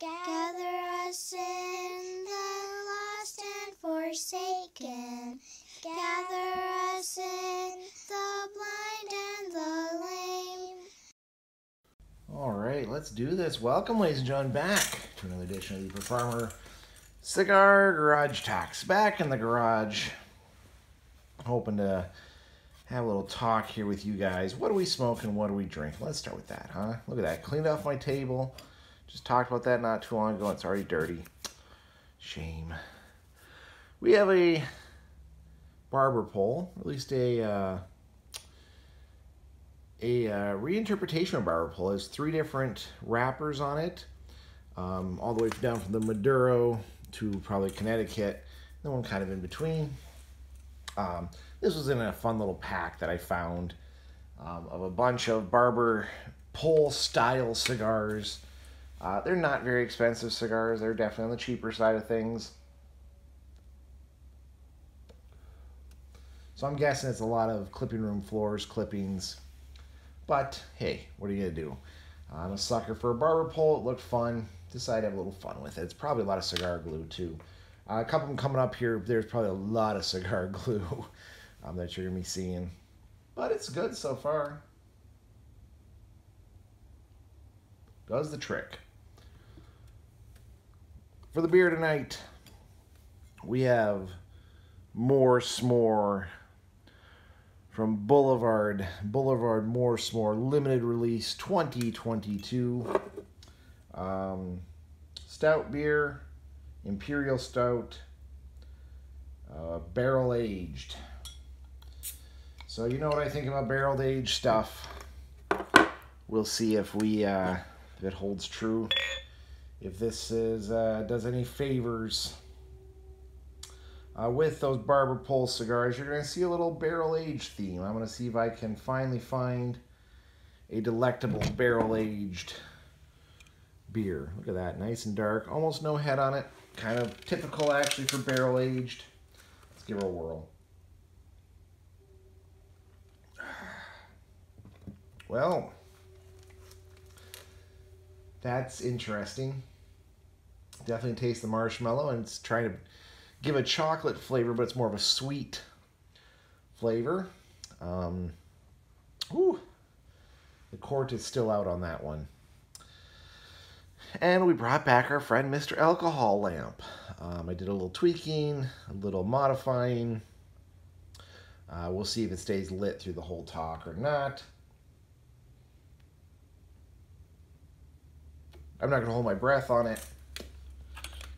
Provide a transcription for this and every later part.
Gather us in the lost and forsaken. Gather us in the blind and the lame. All right, let's do this. Welcome, ladies and gentlemen, back to another edition of the Performer Cigar Garage Talks. Back in the garage, hoping to have a little talk here with you guys. What are we smoking? What do we drink? Let's start with that, huh? Look at that. Cleaned off my table. Just talked about that not too long ago. It's already dirty. Shame. We have a barber pole, at least a reinterpretation of barber pole. It has 3 different wrappers on it, all the way down from the Maduro to probably Connecticut, and one kind of in between. This was in a fun little pack that I found of a bunch of barber pole style cigars. They're not very expensive cigars. They're definitely on the cheaper side of things. So I'm guessing it's a lot of clipping room floors, clippings. But hey, what are you going to do? I'm a sucker for a barber pole. It looked fun. Decided to have a little fun with it. It's probably a lot of cigar glue too. A couple of them coming up here. There's probably a lot of cigar glue that you're going to be seeing. But it's good so far. Does the trick. For the beer tonight, we have More S'more from Boulevard More S'more limited release 2022 stout beer, imperial stout, barrel aged. So you know what I think about barrel aged stuff. We'll see if if it holds true. If this is does any favors with those barber pole cigars. You're going to see a little barrel aged theme. I'm going to see if I can finally find a delectable barrel aged beer. Look at that, nice and dark, almost no head on it. Kind of typical actually for barrel aged. Let's give her a whirl. Well, that's interesting. Definitely taste the marshmallow, and it's trying to give a chocolate flavor, but it's more of a sweet flavor. The cork is still out on that one. And we brought back our friend Mr. Alcohol Lamp. I did a little tweaking, a little modifying. We'll see if it stays lit through the whole talk or not. I'm not going to hold my breath on it,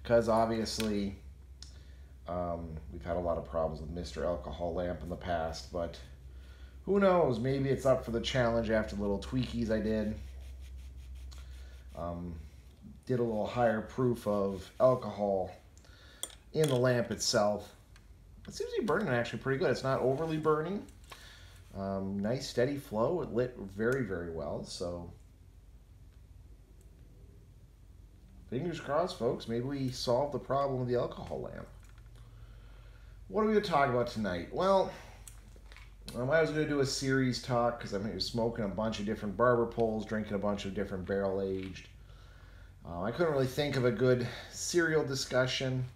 because obviously we've had a lot of problems with Mr. Alcohol Lamp in the past, but who knows, maybe it's up for the challenge after the little tweakies I did. Did a little higher proof of alcohol in the lamp itself. It seems to be burning actually pretty good. It's not overly burning. Nice steady flow. It lit very, very well, so fingers crossed, folks. Maybe we solved the problem with the alcohol lamp. What are we going to talk about tonight? Well, I was going to do a series talk because I'm smoking a bunch of different barber poles, drinking a bunch of different barrel aged. I couldn't really think of a good serial discussion,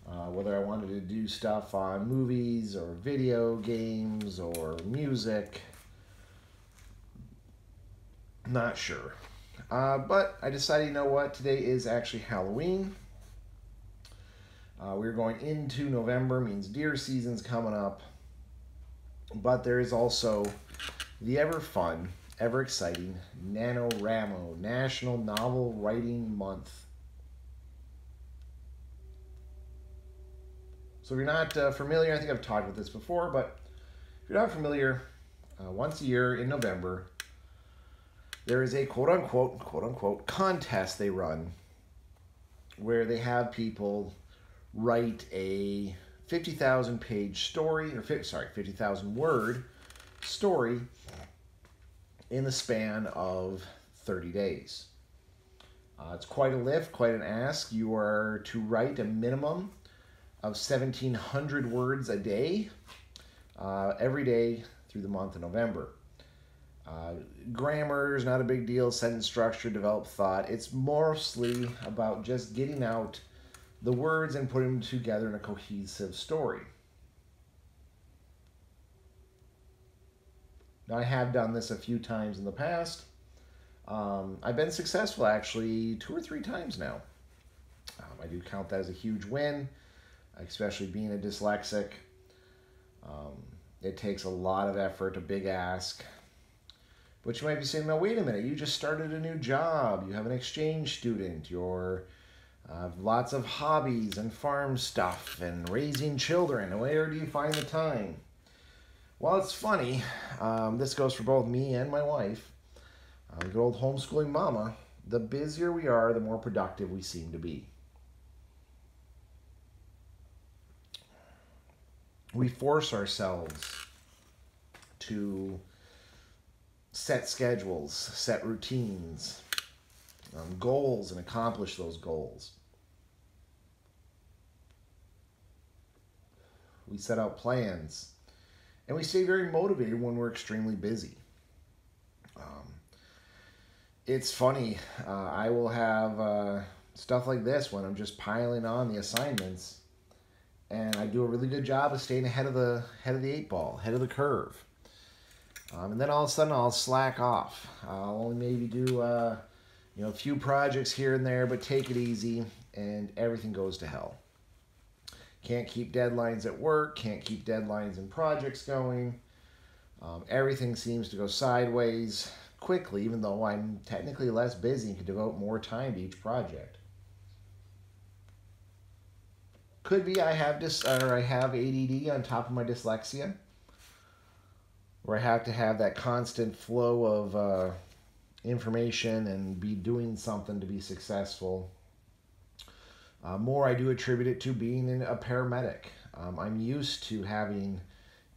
whether I wanted to do stuff on movies or video games or music. Not sure. But I decided, you know what, today is actually Halloween. We're going into November, means deer season's coming up. But there is also the ever fun, ever exciting NaNoWriMo, National Novel Writing Month. So if you're not familiar, I think I've talked about this before, but if you're not familiar, once a year in November, there is a quote-unquote contest they run where they have people write a 50,000 page story, or 50,000 word story in the span of 30 days. It's quite a lift, quite an ask. You are to write a minimum of 1,700 words a day, every day through the month of November. Grammar is not a big deal. Sentence structure, develop thought. It's mostly about just getting out the words and putting them together in a cohesive story. Now, I have done this a few times in the past. I've been successful actually 2 or 3 times now. I do count that as a huge win, especially being a dyslexic. It takes a lot of effort, a big ask. But you might be saying, no, wait a minute, you just started a new job, you have an exchange student, you're lots of hobbies and farm stuff and raising children. Where do you find the time? Well, it's funny. This goes for both me and my wife. Good old homeschooling mama. The busier we are, the more productive we seem to be. We force ourselves to set schedules, set routines, goals, and accomplish those goals. We set out plans, and we stay very motivated when we're extremely busy. It's funny, I will have stuff like this when I'm just piling on the assignments, and I do a really good job of staying ahead of the 8 ball, ahead of the curve. And then all of a sudden I'll slack off. I'll only maybe do a few projects here and there, but take it easy, and everything goes to hell. Can't keep deadlines at work, can't keep deadlines in projects going. Everything seems to go sideways quickly, even though I'm technically less busy and can devote more time to each project. Could be I have ADD on top of my dyslexia, where I have to have that constant flow of information and be doing something to be successful. More I do attribute it to being a paramedic. I'm used to having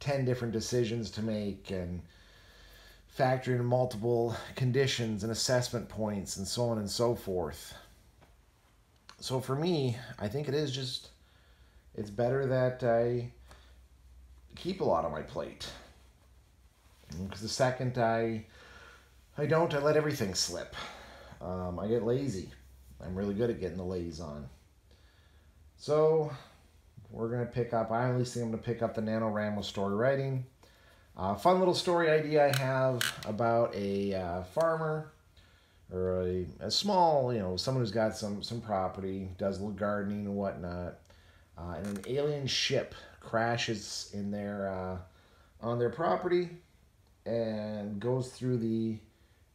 10 different decisions to make and factoring in multiple conditions and assessment points and so on and so forth. So for me, I think it's better that I keep a lot on my plate. Because the second I let everything slip. I get lazy. I'm really good at getting the lays on. So we're going to pick up, I at least think I'm going to pick up the NaNoWriMo story writing. Fun little story idea I have about a farmer, or a small, someone who's got some property, does a little gardening and whatnot, and an alien ship crashes in on their property and goes through the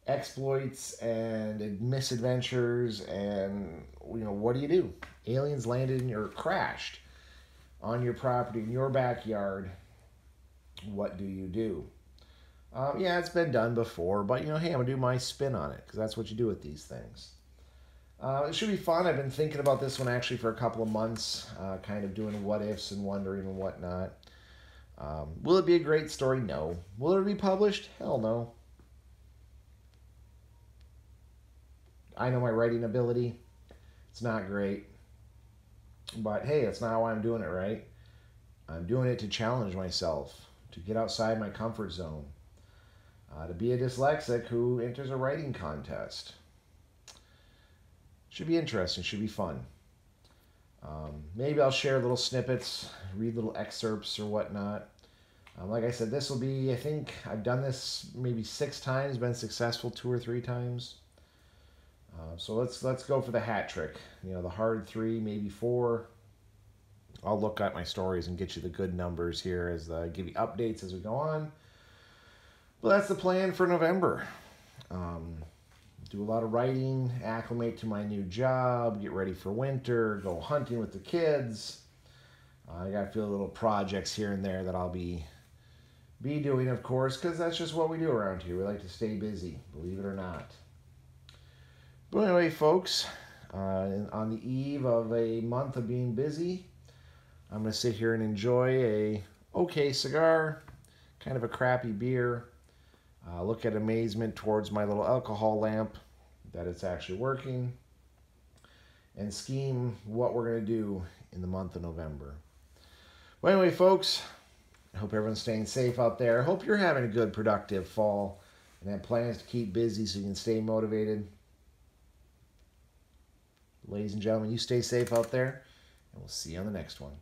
exploits and misadventures, and what do you do? Aliens landed or crashed on your property in your backyard. What do you do? Yeah, it's been done before, but hey, I'm gonna do my spin on it, because that's what you do with these things. It should be fun. I've been thinking about this one actually for a couple of months, kind of doing what ifs and wondering and whatnot. Will it be a great story? No. Will it be published? Hell no. I know my writing ability. It's not great. But hey, that's not how I'm doing it, right? I'm doing it to challenge myself, to get outside my comfort zone, to be a dyslexic who enters a writing contest. Should be interesting, should be fun. Maybe I'll share little snippets, read little excerpts or whatnot. Like I said, this will be, I think I've done this maybe 6 times, been successful 2 or 3 times. So let's go for the hat trick. The hard 3, maybe 4. I'll look at my stories and get you the good numbers here as I give you updates as we go on. But that's the plan for November. Do a lot of writing, acclimate to my new job, get ready for winter, go hunting with the kids. I got a few little projects here and there that I'll be doing, of course, because that's just what we do around here. We like to stay busy, believe it or not. But anyway, folks, on the eve of a month of being busy, I'm going to sit here and enjoy a okay cigar, kind of a crappy beer, look at amazement towards my little alcohol lamp, that it's actually working, and scheme what we're going to do in the month of November. Well, anyway, folks, I hope everyone's staying safe out there. I hope you're having a good, productive fall and have plans to keep busy so you can stay motivated. Ladies and gentlemen, you stay safe out there, and we'll see you on the next one.